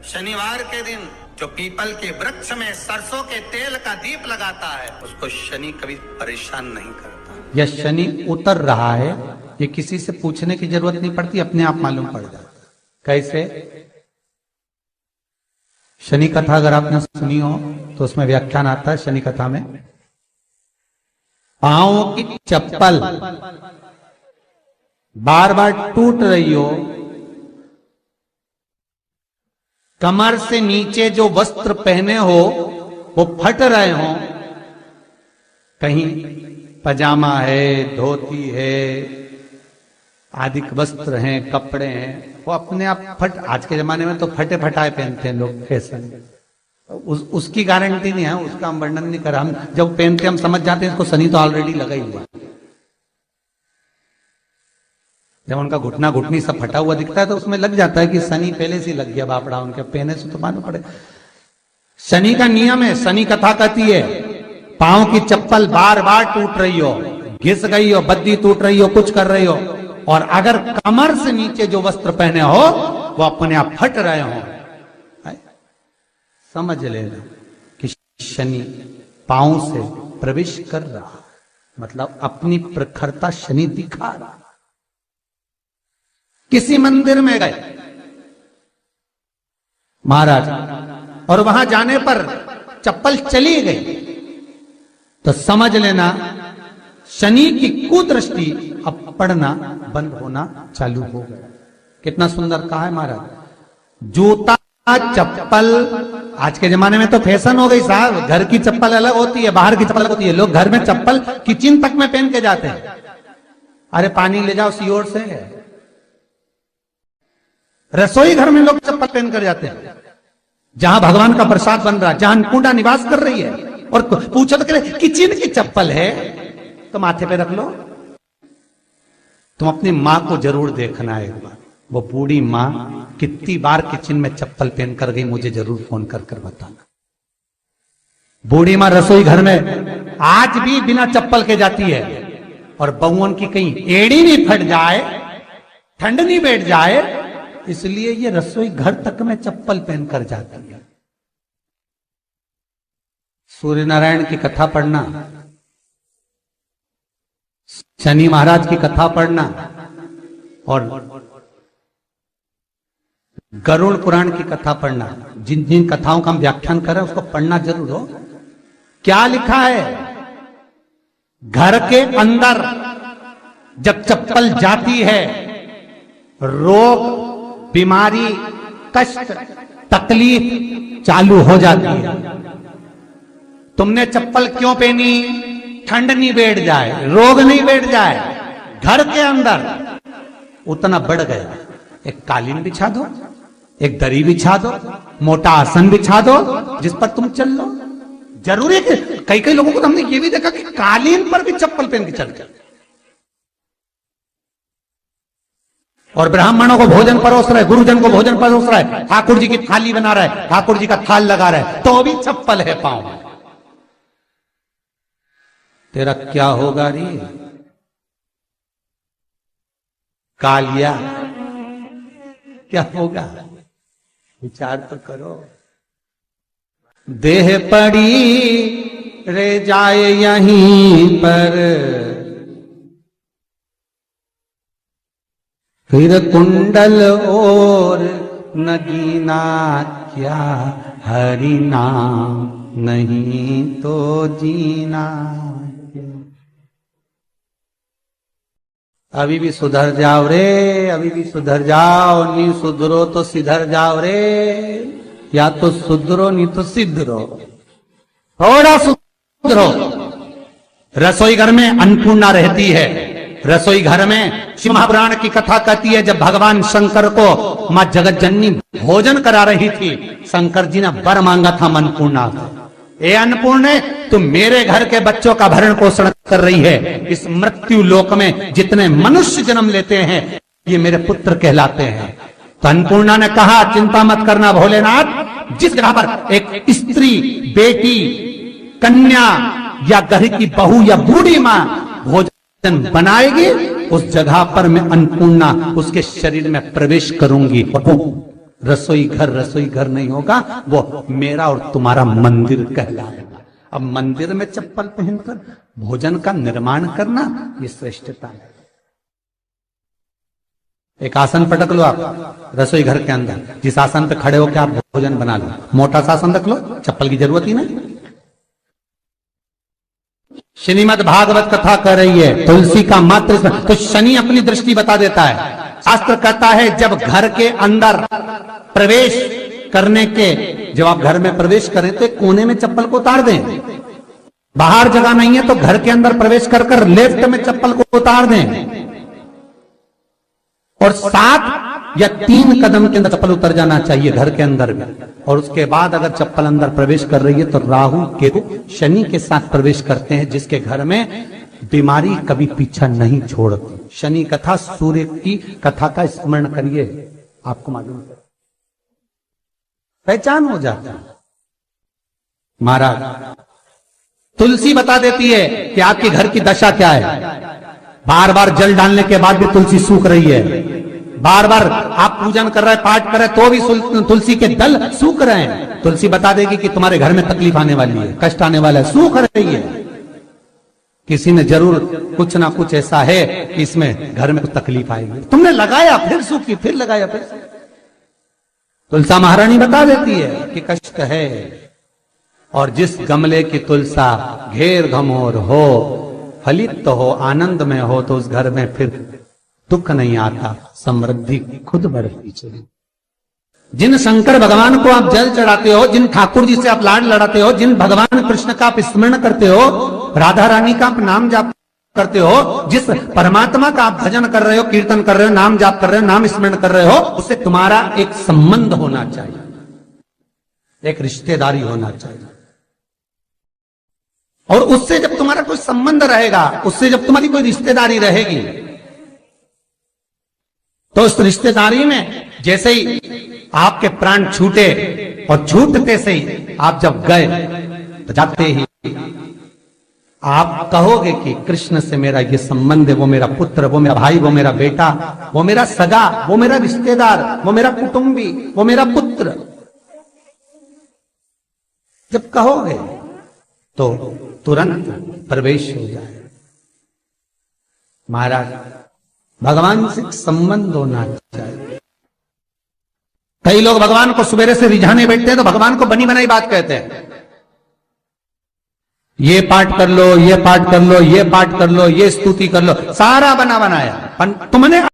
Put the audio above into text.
शनिवार के दिन जो पीपल के वृक्ष में सरसों के तेल का दीप लगाता है उसको शनि कभी परेशान नहीं करता। यह शनि उतर रहा है, ये किसी से पूछने की जरूरत नहीं पड़ती, अपने आप मालूम पड़ जाता। कैसे? शनि कथा अगर आपने सुनी हो तो उसमें व्याख्यान आता है शनि कथा में, पांव की चप्पल बार बार टूट रही हो, कमर से नीचे जो वस्त्र पहने हो वो फट रहे हो, कहीं पजामा है, धोती है, आदि वस्त्र हैं, कपड़े हैं, वो अपने आप फट। आज के जमाने में तो फटे फटाए पहनते हैं लोग, फैशन। उसकी गारंटी नहीं है, उसका हम वर्णन नहीं कर रहा। हम जब पहनते हम समझ जाते हैं इसको शनि तो ऑलरेडी लगा ही हुआ। जब उनका घुटना घुटनी सब फटा हुआ दिखता है तो उसमें लग जाता है कि शनि पहले से लग गया बापड़ा, उनके पहने से तो मालूम पड़े। शनि का नियम है, शनि कथा कहती है पांव की चप्पल बार बार टूट रही हो, घिस गई हो, बद्दी टूट रही हो, कुछ कर रही हो, और अगर कमर से नीचे जो वस्त्र पहने हो वो अपने आप फट रहे हो, समझ लेना कि शनि पांव से प्रवेश कर रहा, मतलब अपनी प्रखरता शनि दिखा रहा। किसी मंदिर में गए महाराज और वहां जाने पर चप्पल चली गई तो समझ लेना शनि की कुदृष्टि अब पड़ना बंद होना चालू हो गया। कितना सुंदर कहा है महाराज। जूता चप्पल आज के जमाने में तो फैशन हो गई साहब, घर की चप्पल अलग होती है, बाहर की चप्पल अलग होती है। लोग घर में चप्पल किचन तक में पहन के जाते हैं। अरे पानी ले जाओ सीओर से, रसोई घर में लोग चप्पल पहन कर जाते हैं, जहां भगवान का प्रसाद बन रहा है, जहां अन्नपूर्णा निवास कर रही है, और पूछो तो किचन की चप्पल है तो माथे पे रख लो। तुम अपनी मां को जरूर देखना है एक बार, वो बूढ़ी मां कितनी बार किचन में चप्पल पहन कर गई, मुझे जरूर फोन कर कर बताना। बूढ़ी मां रसोई घर में आज भी बिना चप्पल के जाती है, और बहुओं की कहीं एड़ी नहीं फट जाए, ठंड नहीं बैठ जाए, इसलिए ये रसोई घर तक में चप्पल पहनकर जाती है। सूर्य नारायण की कथा पढ़ना, शनि महाराज की कथा पढ़ना, और गरुड़ पुराण की कथा पढ़ना। जिन जिन कथाओं का हम व्याख्यान कर रहे हैं उसको पढ़ना जरूर हो। क्या लिखा है? घर के अंदर जब चप्पल जाती है, रोग, बीमारी, कष्ट, तकलीफ चालू हो जाती है। तुमने चप्पल क्यों पहनी? ठंड नहीं बैठ जाए, रोग नहीं बैठ जाए। घर के अंदर उतना बढ़ गया, एक कालीन बिछा दो, एक दरी बिछा दो, मोटा आसन बिछा दो, जिस पर तुम चल लो। जरूरी है कि कई कई लोगों को तो हमने ये भी देखा कि कालीन पर भी चप्पल पहन के चलते, और ब्राह्मणों को भोजन परोस रहे, गुरुजन को भोजन परोस रहा है, ठाकुर जी की थाली बना रहा है, ठाकुर जी का थाल लगा रहा है, तो भी चप्पल है पांव में। तेरा क्या होगा रे कालिया, क्या होगा? विचार तो करो। देह पड़ी रे जाए यहीं पर, फिर कुंडल और नगीना, क्या हरि नाम नहीं तो जीना। अभी भी सुधर जाओ रे, अभी भी सुधर जाओ, नहीं सुधरो तो सिधर जाओ रे, या तो सुधरो नहीं तो सिद्धरो, थोड़ा सुधरो। रसोई घर में अन्नपूर्णा रहती है। रसोई घर में शिव महापुराण की कथा कहती है जब भगवान शंकर को मां जगत जननी भोजन करा रही थी, शंकर जी ने वर मांगा था अन्नपूर्णा से, ए अन्नपूर्णे तुम मेरे घर के बच्चों का भरण पोषण कर रही है, इस मृत्यु लोक में जितने मनुष्य जन्म लेते हैं ये मेरे पुत्र कहलाते हैं। तो अन्नपूर्णा ने कहा चिंता मत करना भोलेनाथ, जिस जगह पर एक स्त्री, बेटी, कन्या या घर की बहू या बूढ़ी मां भोजन बनाएगी, उस जगह पर मैं अन्नपूर्णा उसके शरीर में प्रवेश करूंगी, रसोई घर नहीं होगा, वो मेरा और तुम्हारा मंदिर कहलाएगा। अब मंदिर में चप्पल पहनकर भोजन का निर्माण करना, ये श्रेष्ठता है। एक आसन पटक लो आप रसोई घर के अंदर, जिस आसन पे खड़े होकर आप भोजन बना लो, मोटा सा आसन रख लो, चप्पल की जरूरत ही नहीं। श्रीमद् भागवत कथा कर रही है, तुलसी का मात्र तो शनि अपनी दृष्टि बता देता है। शास्त्र कहता है जब घर के अंदर प्रवेश करने के, जब आप घर में प्रवेश करें तो कोने में चप्पल को उतार दें। बाहर जगह नहीं है तो घर के अंदर प्रवेश कर लेफ्ट में चप्पल को उतार दें, और 7 या 3 कदम के अंदर चप्पल उतर जाना चाहिए घर के अंदर में। और उसके बाद अगर चप्पल अंदर प्रवेश कर रही है तो राहु केतु शनि के साथ प्रवेश करते हैं, जिसके घर में बीमारी कभी पीछा नहीं छोड़ती। शनि कथा, सूर्य की कथा का स्मरण करिए, आपको मालूम है, पहचान हो जाता है। महाराज तुलसी बता देती है कि आपके घर की दशा क्या है। बार बार जल डालने के बाद भी तुलसी सूख रही है, बार बार आप पूजन कर रहे हैं, पाठ कर रहे हैं, तो भी तुलसी के दल सूख रहे हैं। तुलसी बता देगी कि तुम्हारे घर में तकलीफ आने वाली है, कष्ट आने वाला है, सूख रही है। किसी ने जरूर कुछ ना कुछ ऐसा है कि इसमें घर में कुछ तकलीफ आएगी, तुमने लगाया फिर सूखी, फिर लगाया फिर। तुलसा महारानी बता देती है कि कष्ट है। और जिस गमले की तुलसा घेर घमोर हो, फलित तो हो, आनंद में हो, तो उस घर में फिर दुख नहीं आता, समृद्धि खुद बढ़ती चली। जिन शंकर भगवान को आप जल चढ़ाते हो, जिन ठाकुर जी से आप लाड लड़ाते हो, जिन भगवान कृष्ण का आप स्मरण करते हो, राधा रानी का आप नाम जाप करते हो, जिस परमात्मा का आप भजन कर रहे हो, कीर्तन कर रहे हो, नाम जाप कर रहे हो, नाम स्मरण कर रहे हो, उससे तुम्हारा एक संबंध होना चाहिए, एक रिश्तेदारी होना चाहिए। और उससे जब तुम्हारा कोई संबंध रहेगा, उससे जब तुम्हारी कोई रिश्तेदारी रहेगी, तो उस रिश्तेदारी में जैसे ही आपके प्राण छूटे, और छूटते से ही आप जब गए, तो जाते ही आप कहोगे कि कृष्ण से मेरा ये संबंध है, वो मेरा पुत्र, वो मेरा भाई, वो मेरा बेटा, वो मेरा सगा, वो मेरा रिश्तेदार, वो मेरा कुटुंबी, वो मेरा पुत्र। जब कहोगे तो तुरंत प्रवेश हो जाए। महाराज भगवान से संबंध होना चाहिए। कई लोग भगवान को सवेरे से रिझाने बैठते हैं तो भगवान को बनी बनाई बात कहते हैं, ये पाठ कर लो, ये पाठ कर लो, ये पाठ कर लो, ये स्तुति कर लो, सारा बना बनाया। तुमने